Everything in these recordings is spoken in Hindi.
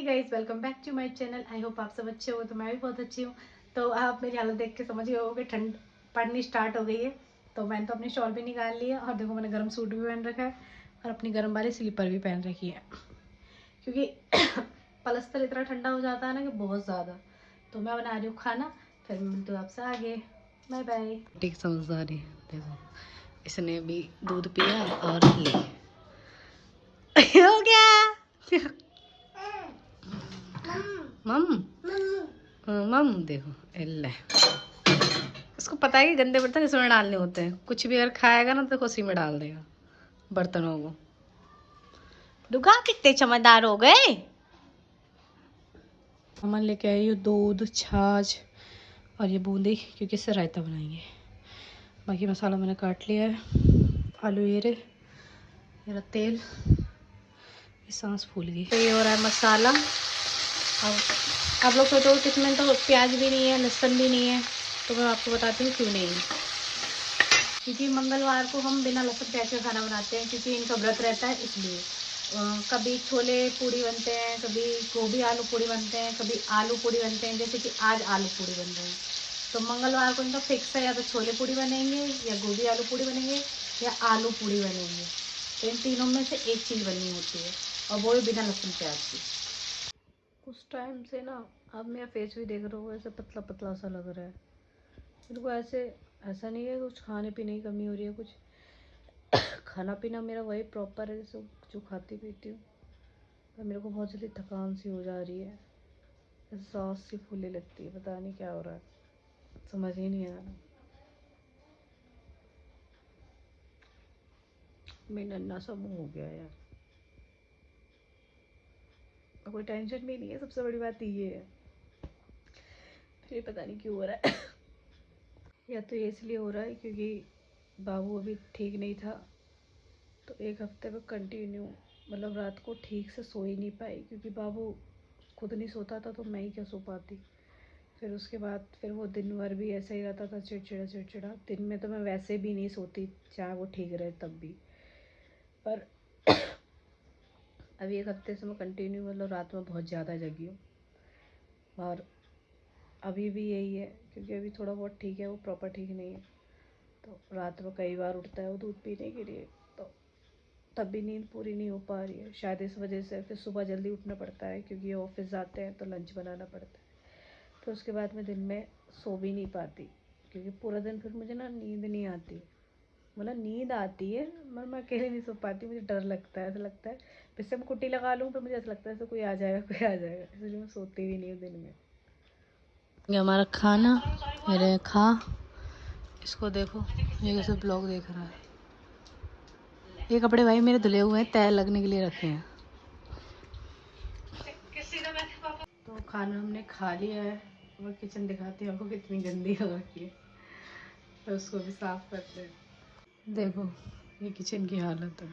Guys, welcome back to my channel. I hope आप सब अच्छे हो। तो मैं भी बहुत अच्छी हूँ। तो आप मेरी हालत देख के समझ गए हो कि ठंड पड़नी स्टार्ट हो गई है। तो मैंने तो अपनी शॉल भी निकाल ली है और देखो मैंने गर्म सूट भी पहन रखा है और अपनी गर्म वाली स्लीपर भी पहन रखी है क्योंकि पलस्तर इतना ठंडा हो जाता है ना कि बहुत ज़्यादा। तो मैं बना रही हूँ खाना, फिर मिलती हूँ आपसे आगे। Bye bye. ठीक समझदारी, देखो इसने भी दूध पिया और ले हो गया मम मम देखो एल्ले। इसको पता है कि गंदे बर्तन इसमें डालने होते हैं। कुछ भी अगर खाएगा ना तो उसी में डाल देगा बर्तनों को। दुगा कितने समझदार हो गए। मम्मा लेके आई हूँ दूध, छाछ और ये बूंदी क्योंकि इससे रायता बनाएंगे। बाकी मसाला मैंने काट लिया है। आलू ये मेरा तेल, ये सांस फूल गई। तो ये हो रहा है मसाला। अब आप लोग सोचो कि इसमें तो प्याज भी नहीं है, लहसुन भी नहीं है। तो मैं आपको बताती हूँ क्यों नहीं है। क्योंकि मंगलवार को हम बिना लहसुन प्याज का खाना बनाते हैं क्योंकि इनका व्रत रहता है, इसलिए। कभी छोले पूड़ी बनते हैं, कभी गोभी आलू पूड़ी बनते हैं, कभी आलू पूड़ी बनते हैं। जैसे कि आज आलू पूड़ी बन रहे हैं तो मंगलवार को इनका फिक्स है, या तो छोले पूड़ी बनेंगे या गोभी आलू पूड़ी बनेंगे या आलू पूड़ी बनेंगे। तो इन तीनों में से एक चीज़ बननी होती है और वो भी बिना लहसुन प्याज की। उस टाइम से ना अब मेरा फेस भी देख रहे हो ऐसे पतला पतला सा लग रहा है। मेरे को ऐसा नहीं है कुछ खाने पीने की कमी हो रही है, कुछ खाना पीना मेरा वही प्रॉपर है जैसे जो खाती पीती हूँ। पर मेरे को बहुत जल्दी थकान सी हो जा रही है, सांस सी फूलने लगती है। पता नहीं क्या हो रहा है, समझ ही नहीं आ रहा। मेरा नन्ना सा मुँह हो गया यार। कोई टेंशन भी नहीं है, सबसे बड़ी बात ये है। फिर पता नहीं क्यों हो रहा है। या तो ये इसलिए हो रहा है क्योंकि बाबू अभी ठीक नहीं था। तो एक हफ्ते में कंटिन्यू मतलब रात को ठीक से सो ही नहीं पाई क्योंकि बाबू खुद नहीं सोता था तो मैं ही क्या सो पाती। फिर उसके बाद फिर वो दिन भर भी ऐसा ही रहता था, चिड़चिड़ा चिड़चिड़ा। दिन में तो मैं वैसे भी नहीं सोती चाहे वो ठीक रहे तब भी। पर अभी एक हफ्ते से मैं कंटिन्यू मतलब रात में बहुत ज़्यादा जगी हूँ। और अभी भी यही है क्योंकि अभी थोड़ा बहुत ठीक है, वो प्रॉपर ठीक नहीं है। तो रात में कई बार उठता है वो दूध पीने के लिए, तो तब भी नींद पूरी नहीं हो पा रही है। शायद इस वजह से फिर सुबह जल्दी उठना पड़ता है क्योंकि ये ऑफिस जाते हैं तो लंच बनाना पड़ता है। फिर उसके बाद मैं दिन में सो भी नहीं पाती क्योंकि पूरा दिन फिर मुझे ना नींद नहीं आती। मतलब नींद आती है मगर मैं अकेले नहीं सो पाती, मुझे डर लगता है। ऐसा लगता है वैसे मैं कुट्टी लगा लूँ, फिर मुझे ऐसा लगता है ऐसे कोई आ जाएगा कोई आ जाएगा, इसलिए मैं सोती भी नहीं हूँ दिन में। ये हमारा खाना मेरे खा, इसको देखो ये कैसे ब्लॉग देख रहा है। ये कपड़े भाई मेरे धुले हुए हैं, तय लगने के लिए रखे हैं। तो खाना हमने खा लिया है। और किचन दिखाती हूँ आपको कितनी गंदी हो रखी है, तो उसको भी साफ करते हैं। देखो ये किचन की हालत है।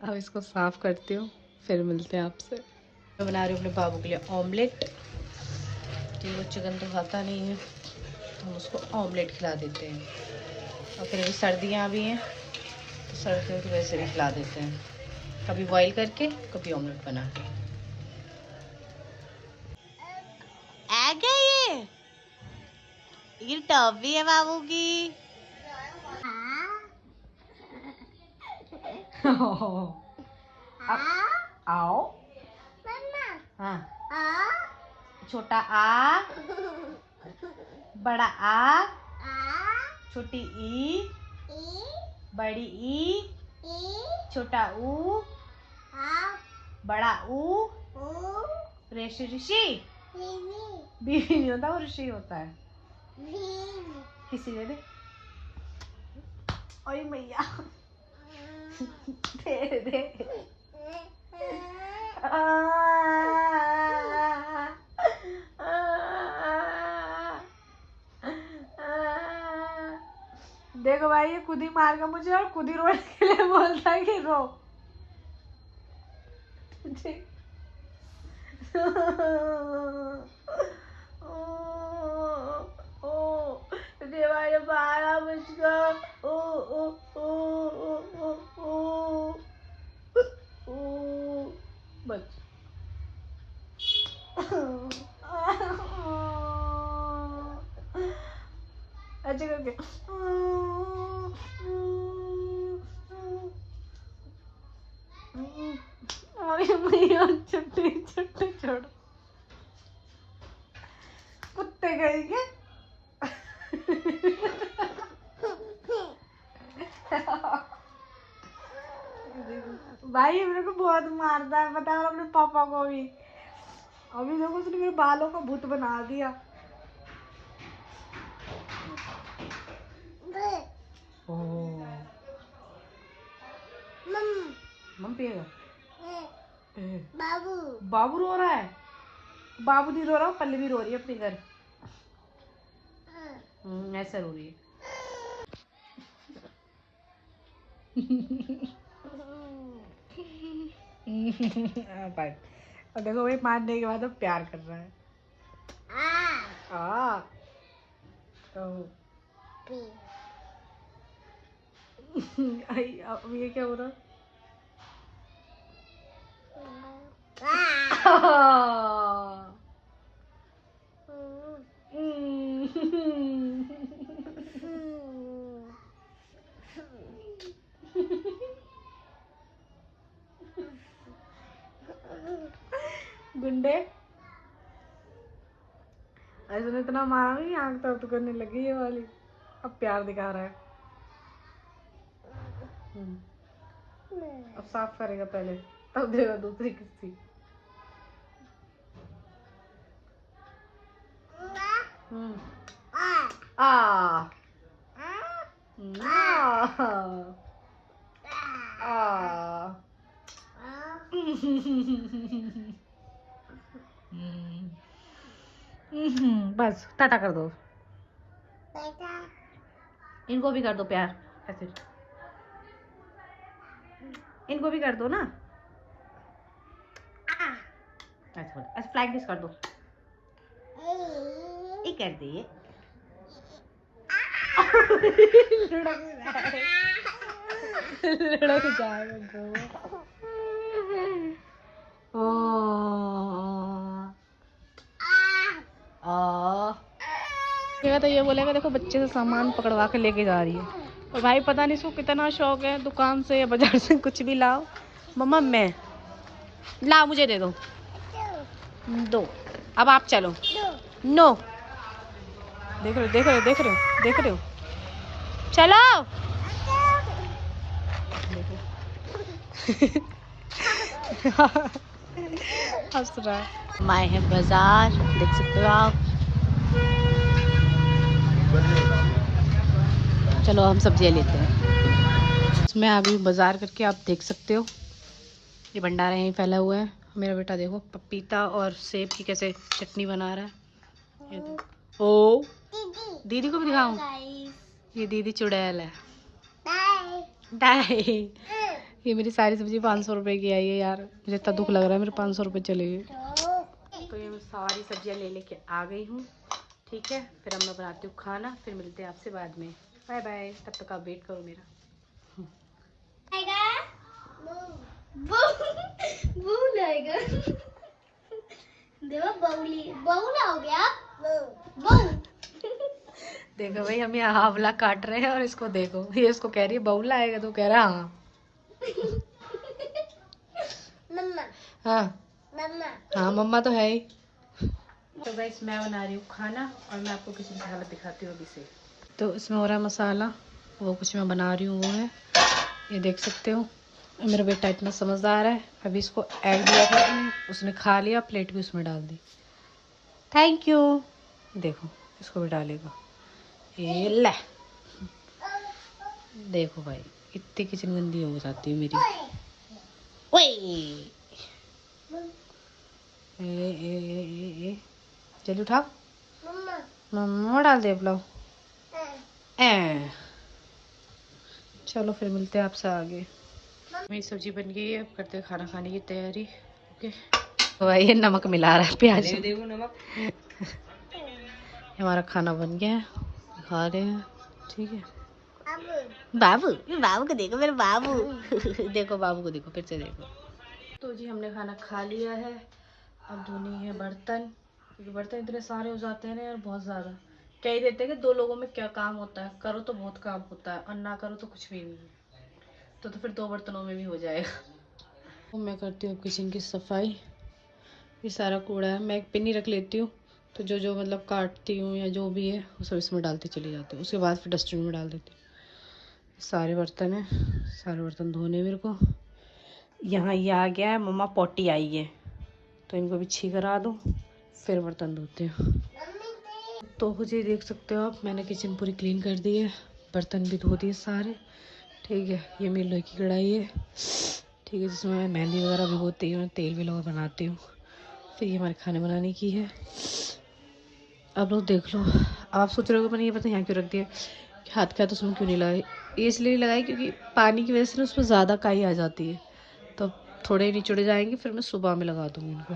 अब इसको साफ करती हूँ, फिर मिलते हैं आपसे। मैं बना रही हूँ अपने बाबू के लिए ऑमलेट। तो वो चिकन तो खाता नहीं है तो हम उसको ऑमलेट खिला देते हैं। और फिर अभी सर्दियाँ भी हैं तो सर्दियों की वैसे भी खिला देते हैं, कभी बॉईल करके कभी ऑमलेट बना के। आ गए ये टॉफी है बाबू की। आओ हाँ, छोटा आ, बड़ा आ, छोटी ई, बड़ी ई, छोटा ऊ, बड़ा ऊ, ऋषि ऋषि बीवी नहीं होता, वो ऋषि होता है। किसी दे दे ओए मैया दे दे। देखो भाई ये खुद ही मार का मुझे और खुद ही रोने के लिए बोलता है कि रो। देवाय मारा मुझको। ओ ओ ओ ओ ओ ओ बस अच्छे करके छुट्टी छुट्टी छोड़ कुत्ते कहेंगे। भाई मेरे को बहुत मारता है, पता है, अपने पापा को भी। अभी देखो उसने मेरे बालों का भूत बना दिया। मम पिएगा। बाबू बाबू रो रहा है। बाबू नहीं रो रहा, पल्ली भी रो रही है अपने घर। ऐसा रो रही है। और देखो वही मारने के बाद अब प्यार कर रहा है। अब ये क्या हो रहा? गुंडे ऐसे इतना मारा नहीं, आंख दर्द करने लगी ये वाली। अब प्यार दिखा रहा है। अब साफ करेगा पहले, तब देगा दूसरी किस्ती। बस टाटा कर दो। इनको भी कर दो प्यार ऐसे। इनको भी कर दो ना। ऐसे फ्लैग किस कर दो। ये कर दे। लड़क जाएगा। तो ये बोलेगा देखो बच्चे से सामान पकड़वा के लेके जा रही है। और भाई पता नहीं इसको कितना शौक है, दुकान से या बाजार से कुछ भी लाओ। मम्मा मैं ला, मुझे दे दो। दो। अब आप चलो। नो। देख रहे हो, देख रहे हो, देख रहे हो, देख रहे हो। चलो। हंस रहा है। माए है बाजार, देख सकते हो आप। चलो हम सब्जियां लेते हैं। इसमें अभी बाजार करके आप देख सकते हो ये भंडारा यहीं फैला हुआ है। मेरा बेटा देखो पपीता और सेब की कैसे चटनी बना रहा है। ये ओ दीदी को भी दिखाऊं। ये दीदी चुड़ैल है। डाई। ये मेरी सारी सब्जी 500 रुपए की आई है यार। मुझे इतना दुख लग रहा है, मेरे 500 रुपए चले गए। तो ये मैं सारी सब्जियां ले लेके आ गई हूँ। ठीक है, फिर अब मैं बनाती हूँ खाना, फिर मिलते हैं आपसे बाद में। Bye bye. तब तक आप वेट करो मेरा। देखो भाई हम यहाँ आंवला काट रहे हैं और इसको देखो, ये इसको कह रही है बबूला आएगा, तो कह रहा है हाँ। मम्मा। हाँ हाँ मम्मा तो है ही। तो गाइस मैं बना रही हूँ खाना और मैं आपको किचन की हालत दिखाती हूँ अभी से। तो इसमें हो रहा है मसाला, वो कुछ मैं बना रही हूँ वो है, ये देख सकते हो। मेरा बेटा इतना समझदार है, अभी इसको ऐड दिया था, उसने खा लिया, प्लेट भी उसमें डाल दी। Thank you. देखो इसको भी डालेगा। ये ले देखो भाई कितनी किचन गंदी हो जाती है मेरी। ओए ए जल्दी उठाओ। मम्मा डाल दे पुलाव। चलो फिर मिलते हैं आपसे आगे। मेरी सब्जी बन गई है, अब करते हैं खाना खाने की तैयारी। ओके तो भाई ये नमक मिला रहा है प्याज। नमक। हमारा खाना बन गया है, खा रहे हैं। ठीक है। बाबू बाबू को देखो, मेरे बाबू। देखो बाबू को देखो, फिर से देखो। तो जी हमने खाना खा लिया है। अब धोनी है बर्तन, क्योंकि बर्तन इतने सारे हो जाते हैं ना यार, बहुत ज़्यादा। कह ही देते हैं कि 2 लोगों में क्या काम होता है, करो तो बहुत काम होता है और ना करो तो कुछ भी नहीं है। तो फिर 2 बर्तनों में भी हो जाएगा। तो मैं करती हूँ किचन की सफाई। ये सारा कूड़ा है, मैं एक पिन्नी रख लेती हूँ, तो जो जो मतलब काटती हूँ या जो भी है वो सब इसमें डालती चली जाती हूँ। उसके बाद फिर डस्टबिन में डाल देती हूँ। सारे बर्तन हैं, सारे बर्तन धोने मेरे को। यहाँ ये आ गया है, मम्मा पॉटी आई है, तो इनको भी छी करा दूँ, फिर बर्तन धोते हैं। तो मुझे देख सकते हो आप, मैंने किचन पूरी क्लीन कर दी है, बर्तन भी धो दिए सारे। ठीक है, ये मेरी लोहे की कढ़ाई है। ठीक है, जिसमें मैं मेहंदी वगैरह भिगोती हूँ, तेल भी लगा बनाती हूँ। फिर ये हमारे खाने बनाने की है। आप लोग देख लो। आप सोच रहे हो मैंने ये पता यहाँ क्यों रख दिया, हाथ का तो उसमें क्यों नहीं लगाई। ये इसलिए लगाई क्योंकि पानी की वजह से ना उसमें ज़्यादा काई आ जाती है, तो थोड़े निचुड़ जाएंगे, फिर मैं सुबह में लगा दूँगी इनको।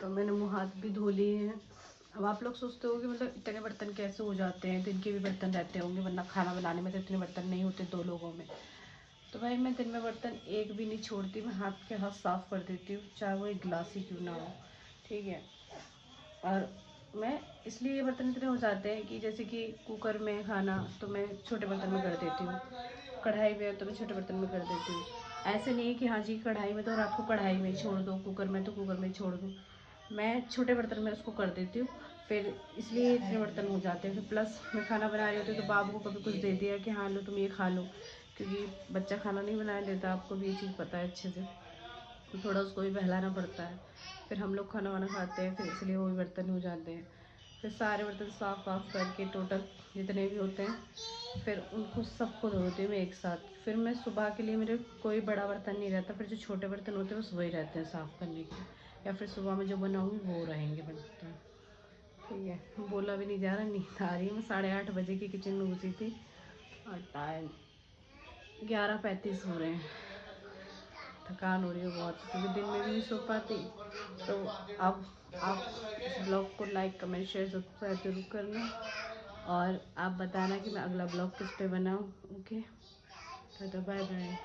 तो मैंने मुँह हाथ भी धो लिए हैं। अब आप लोग सोचते हो कि मतलब इतने बर्तन कैसे हो जाते हैं, दिन के भी बर्तन रहते होंगे, वरना खाना बनाने में तो इतने बर्तन नहीं होते 2 लोगों में। तो भाई मैं दिन में बर्तन एक भी नहीं छोड़ती, मैं हाथ के हाथ साफ़ कर देती हूँ, चाहे वो एक गिलास ही क्यों ना हो। ठीक है, और मैं इसलिए ये बर्तन इतने हो जाते हैं कि जैसे कि कुकर में खाना तो मैं छोटे बर्तन में कर देती हूँ, कढ़ाई में तो मैं छोटे बर्तन में कर देती हूँ। ऐसे नहीं है कि हाँ जी कढ़ाई में तो रात को कढ़ाई में छोड़ दो, कुकर में तो कुकर में छोड़ दूँ। मैं छोटे बर्तन में उसको कर देती हूँ, फिर इसलिए इतने बर्तन हो जाते हैं। फिर प्लस मैं खाना बना रही होती हूँ तो बाबू को कभी कुछ दे दिया कि हाँ लो तुम ये खा लो, क्योंकि बच्चा खाना नहीं बनाया देता, आपको भी ये चीज़ पता है अच्छे से, तो थोड़ा उसको भी बहलाना पड़ता है। फिर हम लोग खाना वाना खाते हैं, फिर इसलिए वो भी बर्तन हो जाते हैं। फिर सारे बर्तन साफ़ वाफ करके टोटल जितने भी होते हैं, फिर उनको सबको धोती हूँ मैं एक साथ। फिर मैं सुबह के लिए मेरे कोई बड़ा बर्तन नहीं रहता, फिर जो छोटे बर्तन होते हैं बस वही रहते हैं साफ़ करने के लिए, या फिर सुबह में जो बनाऊँगी वो रहेंगे बर्तन। ठीक है, बोला भी नहीं जा रहा, नींद आ रही है। मैं 8:30 बजे की किचन में घुसी थी और टाइम 11:35 हो रहे हैं। थकान हो रही है बहुत, क्योंकि दिन में भी नहीं सो पाती। तो अब आप इस ब्लॉग को लाइक कमेंट शेयर सब्सक्राइब जरूर करना, और आप बताना कि मैं अगला ब्लॉग किस पे बनाऊँ। ओके, तो बाय बाय।